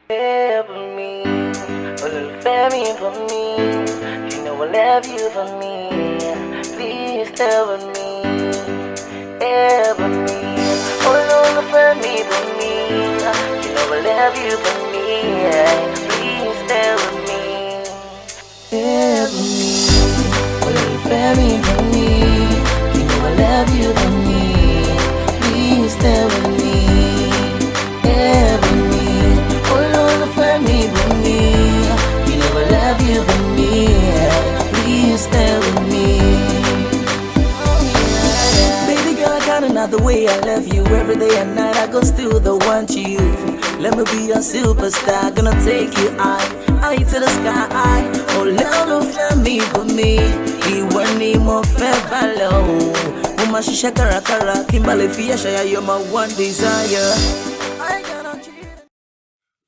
For me, a little family for me. You know I love you for me. Please stay with me, stay with me. A little family for me. You know I love you for me. Please stay with me, stay with me. A little family for me. You know I love you for me. Please stay with me, stay with me. Me, for me, you know I love you for me. Please stay with me. Baby girl, I got another way I love you. Every day and night I go still the one to you. Let me be your superstar, gonna take you high to the sky. Oh, love for me, for me. You want me more fair value. Uma shisha kara kara, Kimbali Fiasha, you're my one desire.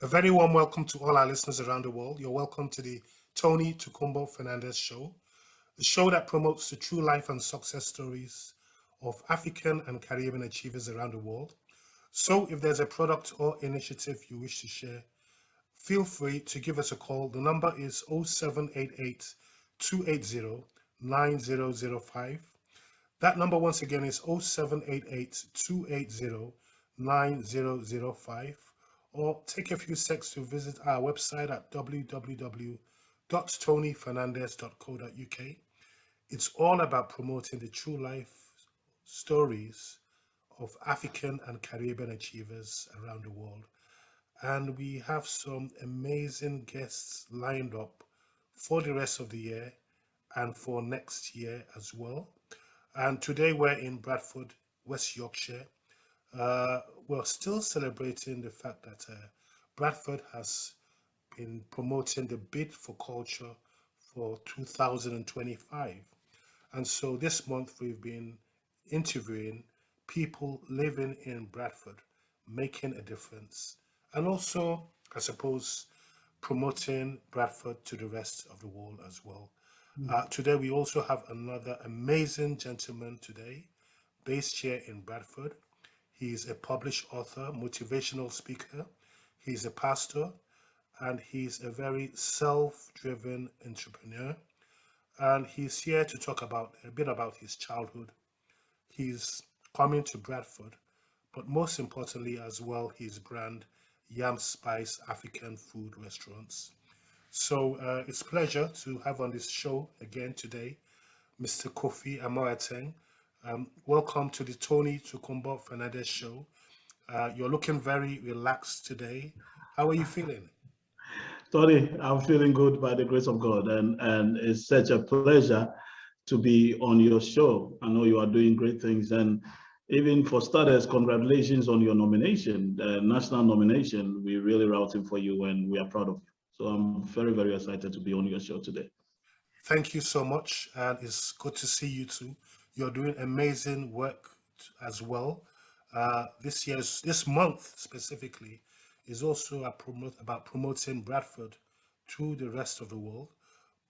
A very warm welcome to all our listeners around the world. You're welcome to the Tony Tukumbo Fernandez Show, the show that promotes the true life and success stories of African and Caribbean achievers around the world. So if there's a product or initiative you wish to share, feel free to give us a call. The number is 0788 280 9005. That number once again is 0788 280 9005. Or take a few seconds to visit our website at www.tonyfernandez.co.uk. It's all about promoting the true life stories of African and Caribbean achievers around the world. And we have some amazing guests lined up for the rest of the year and for next year as well. And today we're in Bradford, West Yorkshire. We're still celebrating the fact that Bradford has been promoting the bid for culture for 2025. And so this month we've been interviewing people living in Bradford, making a difference, and also, I suppose, promoting Bradford to the rest of the world as well. Today we also have another amazing gentleman today, based here in Bradford. He's a published author, motivational speaker. He's a pastor, and he's a very self-driven entrepreneur. And he's here to talk about a bit about his childhood. He's coming to Bradford, but most importantly as well, his brand, YAM Spice African Food Restaurants. So it's a pleasure to have on this show again today, Mr. Kofi Amoateng. Welcome to the Tony Tukumbo Fernandez Show. You're looking very relaxed today. How are you feeling? Tony, I'm feeling good by the grace of God, and it's such a pleasure to be on your show. I know you are doing great things, and even for starters, congratulations on your nomination, the national nomination. We're really rooting for you, and we are proud of you. So I'm very, very excited to be on your show today. Thank you so much, and it's good to see you too. You're doing amazing work as well. This month specifically, is also about promoting Bradford to the rest of the world.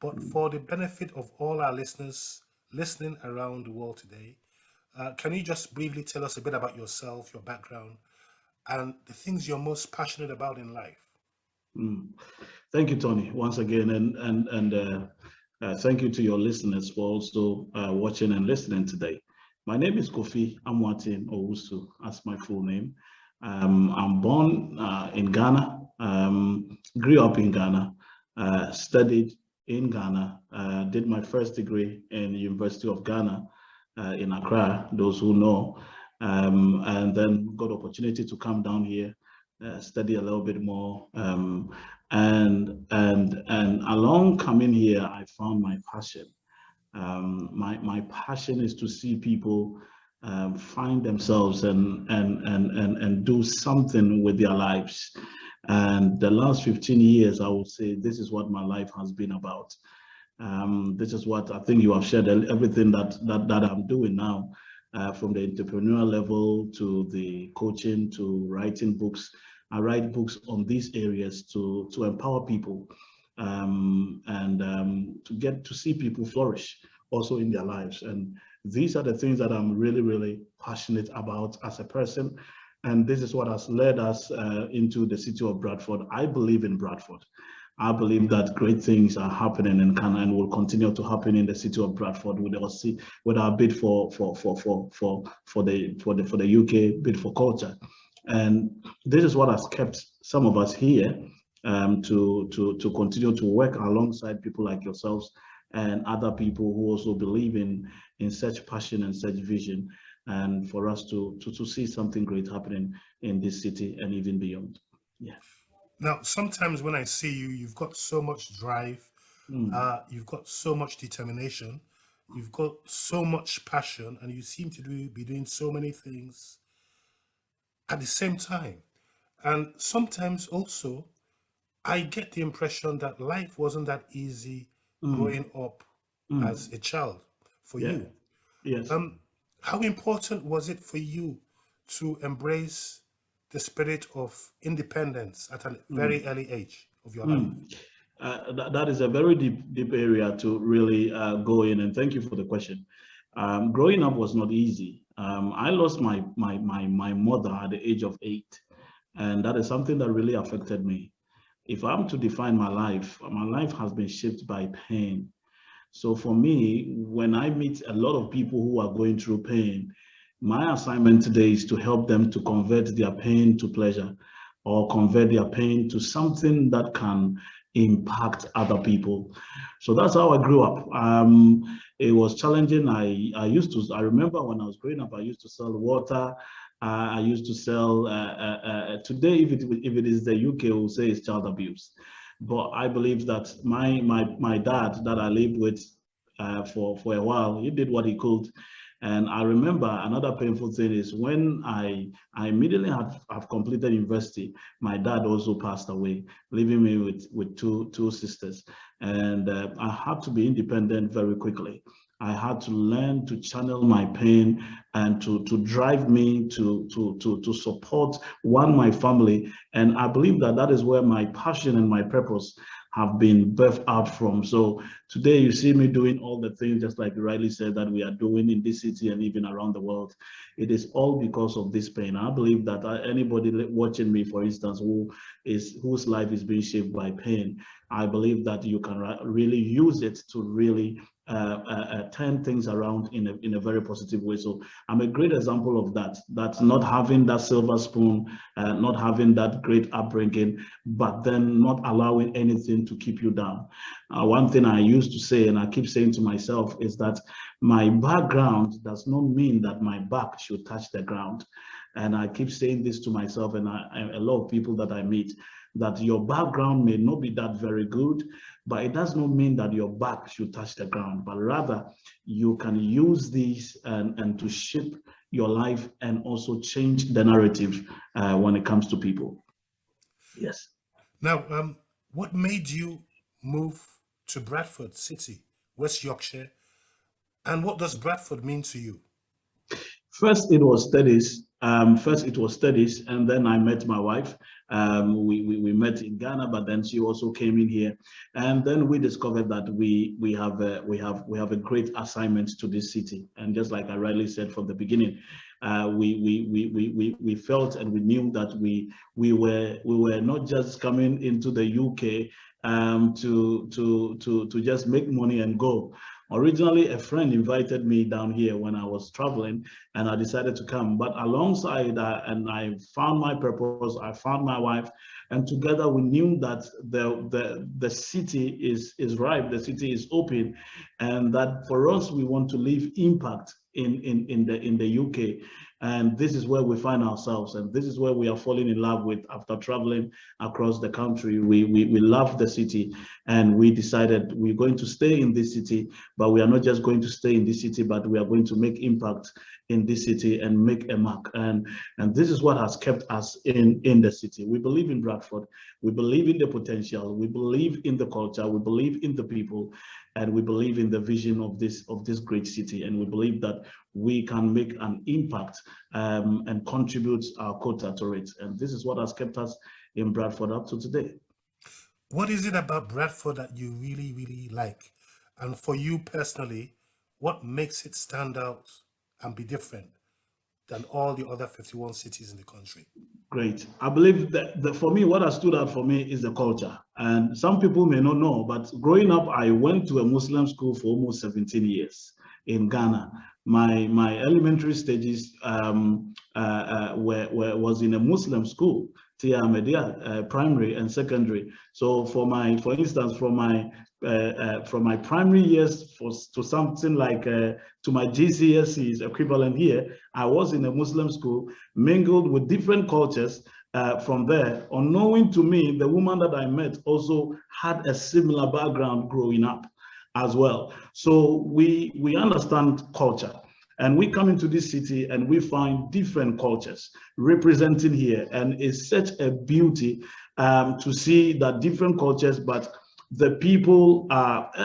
But for the benefit of all our listeners listening around the world today, can you just briefly tell us a bit about yourself, your background, and the things you're most passionate about in life? Mm. Thank you, Tony, once again, and thank you to your listeners for also watching and listening today. My name is Kofi Amwatin Owusu, that's my full name. I'm born in Ghana, grew up in Ghana, studied in Ghana, did my first degree in the University of Ghana in Accra, those who know, and then got opportunity to come down here, study a little bit more, and along coming here, I found my passion. My passion is to see people find themselves and do something with their lives. And the last 15 years, I would say this is what my life has been about. This is what I think you have shared everything that I'm doing now, from the entrepreneurial level to the coaching to writing books. I write books on these areas to empower people and to get to see people flourish also in their lives. And these are the things that I'm really, really passionate about as a person. And this is what has led us into the city of Bradford. I believe in Bradford. I believe that great things are happening and will continue to happen in the city of Bradford with our bid for the UK bid for culture. And this is what has kept some of us here to continue to work alongside people like yourselves and other people who also believe in such passion and such vision, and for us to see something great happening in this city and even beyond. Yeah. Now, sometimes when I see you, you've got so much drive, you've got so much determination, you've got so much passion, and you seem to be doing so many things at the same time. And sometimes also, I get the impression that life wasn't that easy Mm, growing up as mm, a child for yeah. you. Yes. How important was it for you to embrace the spirit of independence at a very Mm, early age of your life? mm. That is a very deep area to really go in, and thank you for the question. Growing up was not easy. I lost my mother at the age of 8, and that is something that really affected me. If I'm to define my life has been shaped by pain. So for me, when I meet a lot of people who are going through pain, my assignment today is to help them to convert their pain to pleasure, or convert their pain to something that can impact other people. So that's how I grew up. It was challenging. I remember when I was growing up, I used to sell water. I used to sell, today, if it is the UK, we'll say it's child abuse. But I believe that my dad that I lived with for a while, he did what he could. And I remember another painful thing is when I immediately have completed university, my dad also passed away, leaving me with two sisters. And I had to be independent very quickly. I had to learn to channel my pain and to drive me to support my family. And I believe that that is where my passion and my purpose have been birthed out from. So today you see me doing all the things, just like you rightly said, that we are doing in this city and even around the world. It is all because of this pain. I believe that anybody watching me, for instance, whose life is being shaped by pain, I believe that you can really use it to really turn things around in a very positive way. So I'm a great example of that. That's not having that silver spoon, not having that great upbringing, but then not allowing anything to keep you down. One thing I used to say, and I keep saying to myself, is that my background does not mean that my back should touch the ground. And I keep saying this to myself and a lot of people that I meet, that your background may not be that very good, but it does not mean that your back should touch the ground, but rather you can use these and to shape your life and also change the narrative when it comes to people. Yes. Now, what made you move to Bradford City, West Yorkshire, and what does Bradford mean to you? First, it was studies. And then I met my wife. We met in Ghana, but then she also came in here, and then we discovered that we have a great assignment to this city. And just like I rightly said from the beginning, we felt and we knew that we were not just coming into the UK to just make money and go. Originally, a friend invited me down here when I was traveling, and I decided to come. But alongside that, and I found my purpose, I found my wife, and together we knew that the city is ripe, the city is open, and that for us we want to leave impact in the UK. And this is where we find ourselves, and this is where we are falling in love with after traveling across the country. We love the city, and we decided we're going to stay in this city, but we are not just going to stay in this city, but we are going to make impact in this city and make a mark. And this is what has kept us in the city. We believe in Bradford. We believe in the potential. We believe in the culture. We believe in the people, and we believe in the vision of this great city. And we believe that we can make an impact and contribute our quota to it. And this is what has kept us in Bradford up to today. What is it about Bradford that you really, really like? And for you personally, what makes it stand out and be different than all the other 51 cities in the country? Great. I believe that for me, what has stood out for me is the culture. And some people may not know, but growing up, I went to a Muslim school for almost 17 years in Ghana. My elementary stages was in a Muslim school, Tia Ahmadiyya, primary and secondary. So for instance, from my primary years to something like to my GCSEs equivalent here, I was in a Muslim school, mingled with different cultures. From there, unknowing to me, the woman that I met also had a similar background growing up as well. So we understand culture. And we come into this city and we find different cultures representing here. And it's such a beauty to see that different cultures, but the people,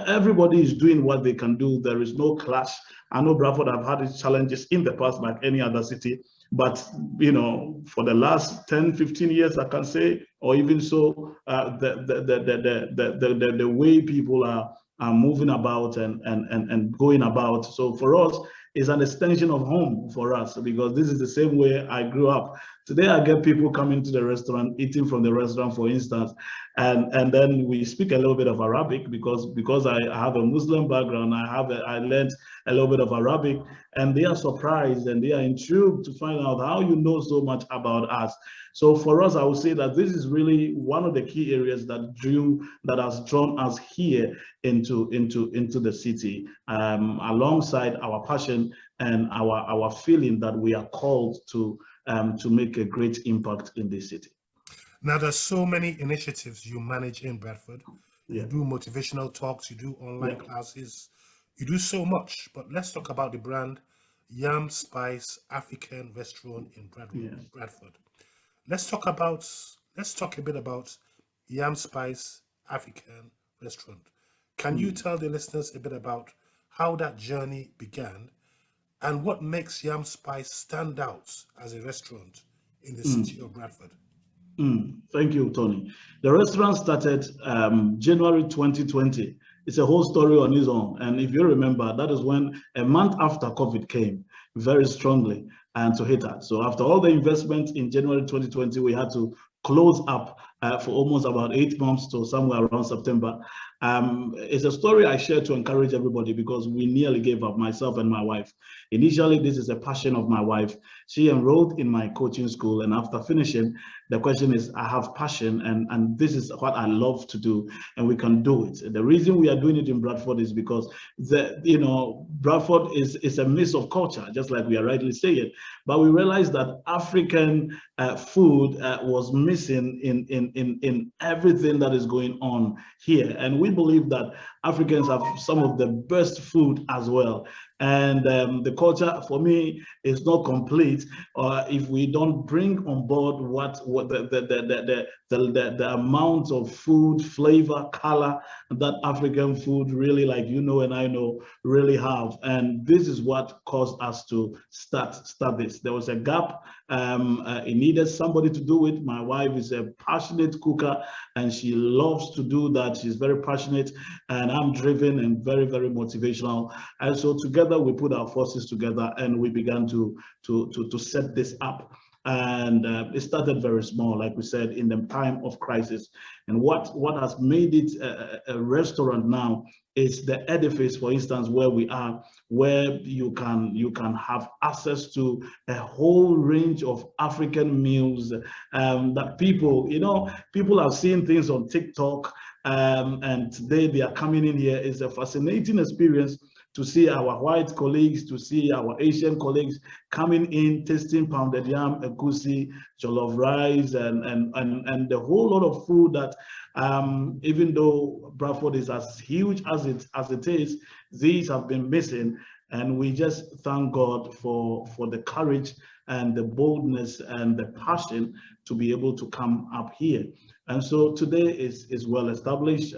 everybody is doing what they can do. There is no clash. I know Bradford have had its challenges in the past like any other city, but you know, for the last 10, 15 years, I can say, or even so, the way people are moving about and going about. So for us, it's an extension of home for us, because this is the same way I grew up. Today, I get people coming to the restaurant, eating from the restaurant, for instance, and then we speak a little bit of Arabic because I have a Muslim background. I learned a little bit of Arabic, and they are surprised and they are intrigued to find out how you know so much about us. So for us, I would say that this is really one of the key areas that has drawn us here into the city, alongside our passion and our feeling that we are called to make a great impact in this city. Now, there's so many initiatives you manage in Bradford. Yeah. You do motivational talks, you do online classes, you do so much. But let's talk about the brand YAM Spice African Restaurant in Bradford. Let's talk a bit about YAM Spice African Restaurant. Can you tell the listeners a bit about how that journey began and what makes YAM Spice stand out as a restaurant in the city of Bradford? Thank you, Tony. The restaurant started January 2020. It's a whole story on its own. And if you remember, that is when a month after COVID came very strongly and to hit us. So after all the investment in January 2020, we had to close up for almost about 8 months to somewhere around September. It's a story I share to encourage everybody because we nearly gave up, myself and my wife. Initially, this is a passion of my wife. She enrolled in my coaching school, and after finishing, the question is, I have passion, and this is what I love to do, and we can do it. The reason we are doing it in Bradford is because Bradford is a mix of culture, just like we are rightly saying. But we realized that African food was missing in everything that is going on here, and we believe that Africans have some of the best food as well. And the culture, for me, is not complete if we don't bring on board what the amount of food, flavor, color that African food really, like you know and I know, really have. And this is what caused us to start this. There was a gap. It needed somebody to do it. My wife is a passionate cooker, and she loves to do that. She's very passionate, and I'm driven and very, very motivational. And so together we put our forces together and we began to set this up. And it started very small, like we said, in the time of crisis. And what has made it a restaurant now is the edifice, for instance, where we are, where you can have access to a whole range of African meals that people have seen things on TikTok, and today they are coming in here. It's a fascinating experience to see our white colleagues, to see our Asian colleagues coming in, tasting pounded yam, egusi, jollof rice, and the whole lot of food that, even though Bradford is as huge as it is, these have been missing. And we just thank God for the courage and the boldness and the passion to be able to come up here. And so today is well established.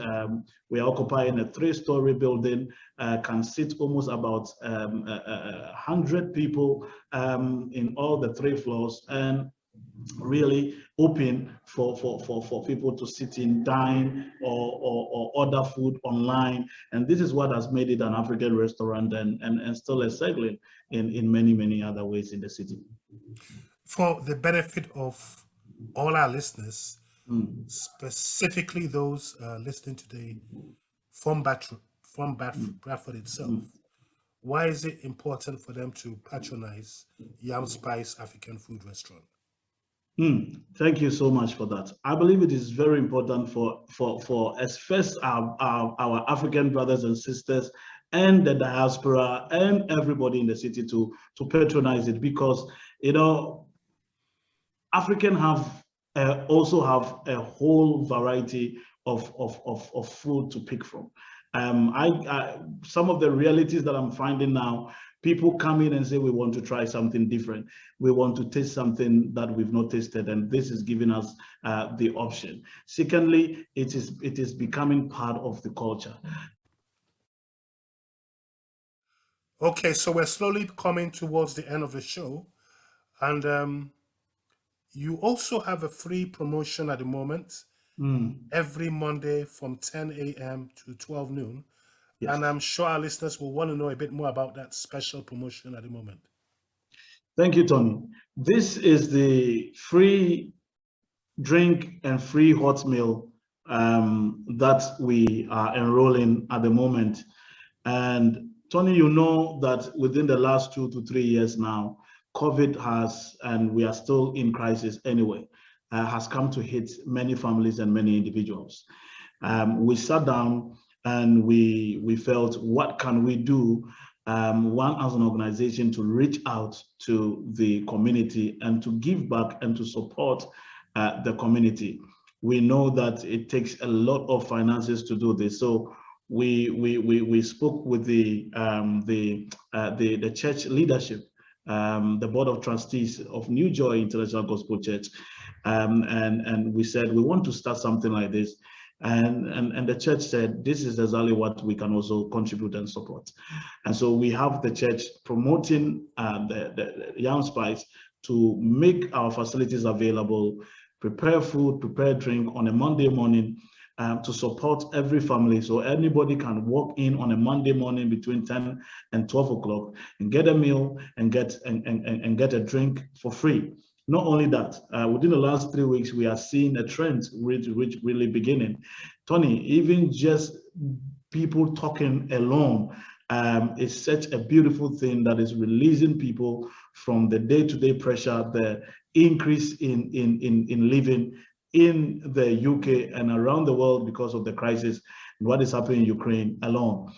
We are occupying a 3-story building, can sit almost about 100 people in all the 3 floors, and really open for people to sit in, dine, or order food online. And this is what has made it an African restaurant and still a segment in many other ways in the city. For the benefit of all our listeners, Mm, specifically those listening today from Bradford itself, mm. why is it important for them to patronize YAM Spice African Food Restaurant? Thank you so much for that. I believe it is very important for as first our African brothers and sisters and the diaspora and everybody in the city to patronize it, because you know African have also have a whole variety of food to pick from. Some of the realities that I'm finding now, people come in and say we want to try something different, we want to taste something that we've not tasted, and this is giving us the option. Secondly, it is becoming part of the culture. Okay, so we're slowly coming towards the end of the show, and you also have a free promotion at the moment Mm, every Monday from 10 a.m. to 12 noon. And yes. I'm sure our listeners will want to know a bit more about that special promotion at the moment. Thank you, Tony. This is the free drink and free hot meal that we are enrolling at the moment. And Tony, you know that within the last 2 to 3 years now, COVID has, and we are still in crisis anyway, has come to hit many families and many individuals. We sat down and we felt, what can we do? One, as an organization, to reach out to the community and to give back and to support the community. We know that it takes a lot of finances to do this, so we spoke with the church leadership, the board of trustees of New Joy International Gospel Church, and we said we want to start something like this. And the church said, this is exactly what we can also contribute and support. And so we have the church promoting the YAM Spice to make our facilities available, prepare food, prepare drink on a Monday morning, to support every family. So anybody can walk in on a Monday morning between 10 and 12 o'clock and get a meal and get a drink for free. Not only that, within the last 3 weeks, we are seeing a trend which really beginning. Tony, even just people talking alone is such a beautiful thing that is releasing people from the day-to-day pressure, the increase in living in the UK and around the world because of the crisis and what is happening in Ukraine alone.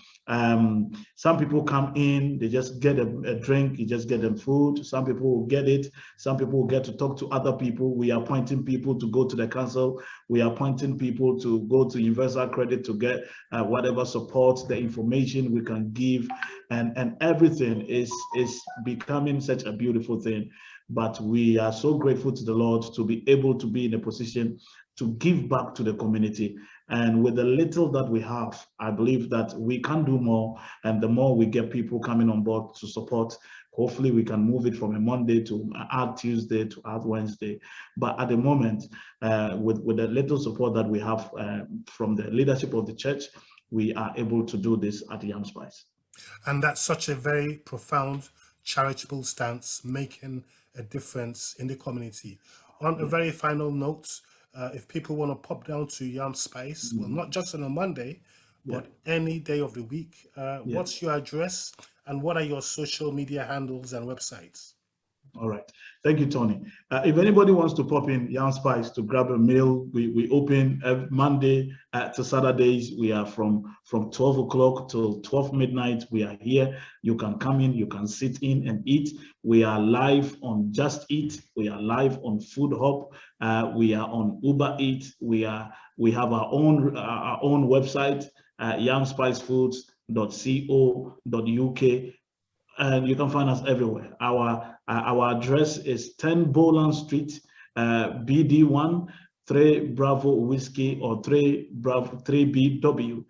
Some people come in, they just get a drink, you just get them food. Some people will get it. Some people will get to talk to other people. We are appointing people to go to the council. We are appointing people to go to Universal Credit to get whatever support, the information we can give, and everything is becoming such a beautiful thing. But we are so grateful to the Lord to be able to be in a position to give back to the community. And with the little that we have, I believe that we can do more. And the more we get people coming on board to support, hopefully we can move it from a Monday to add Tuesday to add Wednesday. But at the moment, with the little support that we have from the leadership of the church, we are able to do this at YAM Spice. And that's such a very profound charitable stance, making a difference in the community. On a very final note, if people want to pop down to YAM Spice, well, not just on a Monday, but any day of the week, what's your address and what are your social media handles and websites? All right. Thank you, Tony. If anybody wants to pop in YAM Spice to grab a meal, we open every Monday to Saturdays. We are from 12 o'clock till 12 midnight. We are here. You can come in, you can sit in and eat. We are live on Just Eat. We are live on Food Hub. We are on Uber Eat. We have our own website, yamspicefoods.co.uk. And you can find us everywhere. Our address is 10 Boland Street, BD1, 3 Bravo Whiskey or 3 BW,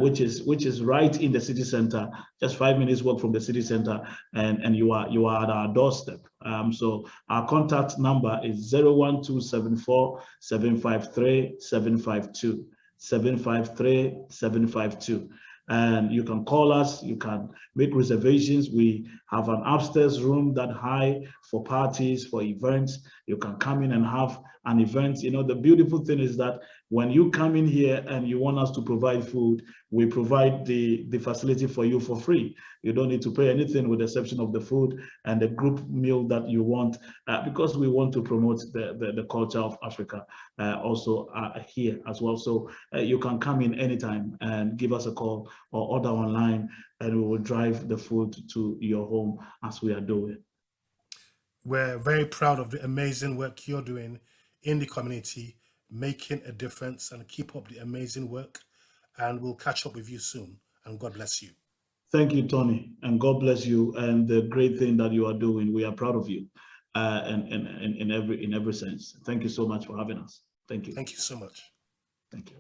which is right in the city center, just 5 minutes walk from the city center, and you are at our doorstep. So our contact number is 01274 753 752. And you can call us, you can make reservations. We have an upstairs room that high for parties, for events. You can come in and have an event. You know, the beautiful thing is that when you come in here and you want us to provide food, we provide the facility for you for free. You don't need to pay anything with the exception of the food and the group meal that you want, because we want to promote the culture of Africa also here as well. So you can come in anytime and give us a call or order online, and we will drive the food to your home as we are doing. We're very proud of the amazing work you're doing in the community, making a difference, and keep up the amazing work. And we'll catch up with you soon. And God bless you. Thank you, Tony, and God bless you and the great thing that you are doing. We are proud of you, and in every sense. Thank you so much for having us. Thank you. Thank you so much. Thank you.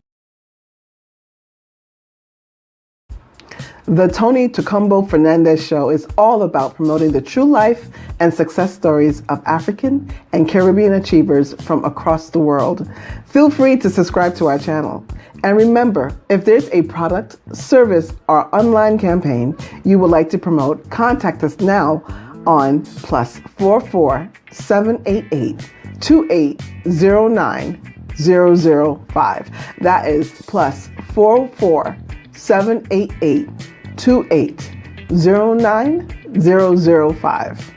The Tony Tukumbo Fernandez Show is all about promoting the true life and success stories of African and Caribbean achievers from across the world. Feel free to subscribe to our channel. And remember, if there's a product, service, or online campaign you would like to promote, contact us now on +44 788 2809 005. That is +44 788 2809 005.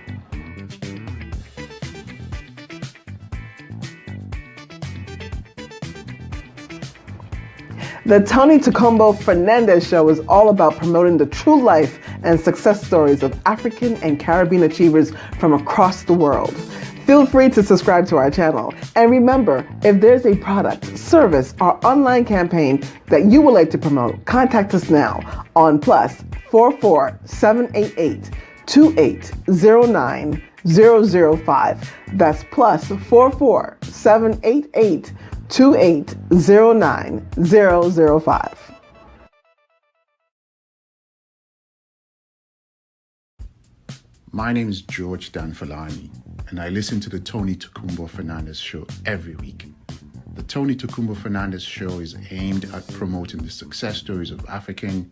The Tony Tukumbo Fernandez Show is all about promoting the true life and success stories of African and Caribbean achievers from across the world. Feel free to subscribe to our channel. And remember, if there's a product, service, or online campaign that you would like to promote, contact us now on +44 788 2809 005. That's +44 788 2809 005. My name is George Danfalani, and I listen to the Tony Tukumbo Fernandez Show every week. The Tony Tukumbo Fernandez Show is aimed at promoting the success stories of African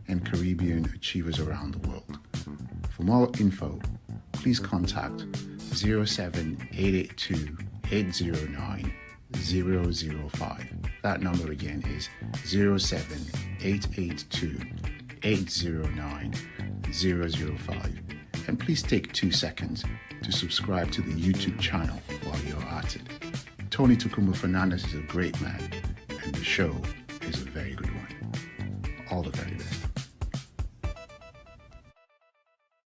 and Caribbean achievers around the world. For more info, please contact 07882 809 005. That number again is 07882 809 005. And please take 2 seconds to subscribe to the YouTube channel while you're at it. Tony Tukumbo Fernandez is a great man, and the show is a very good one. All the very best.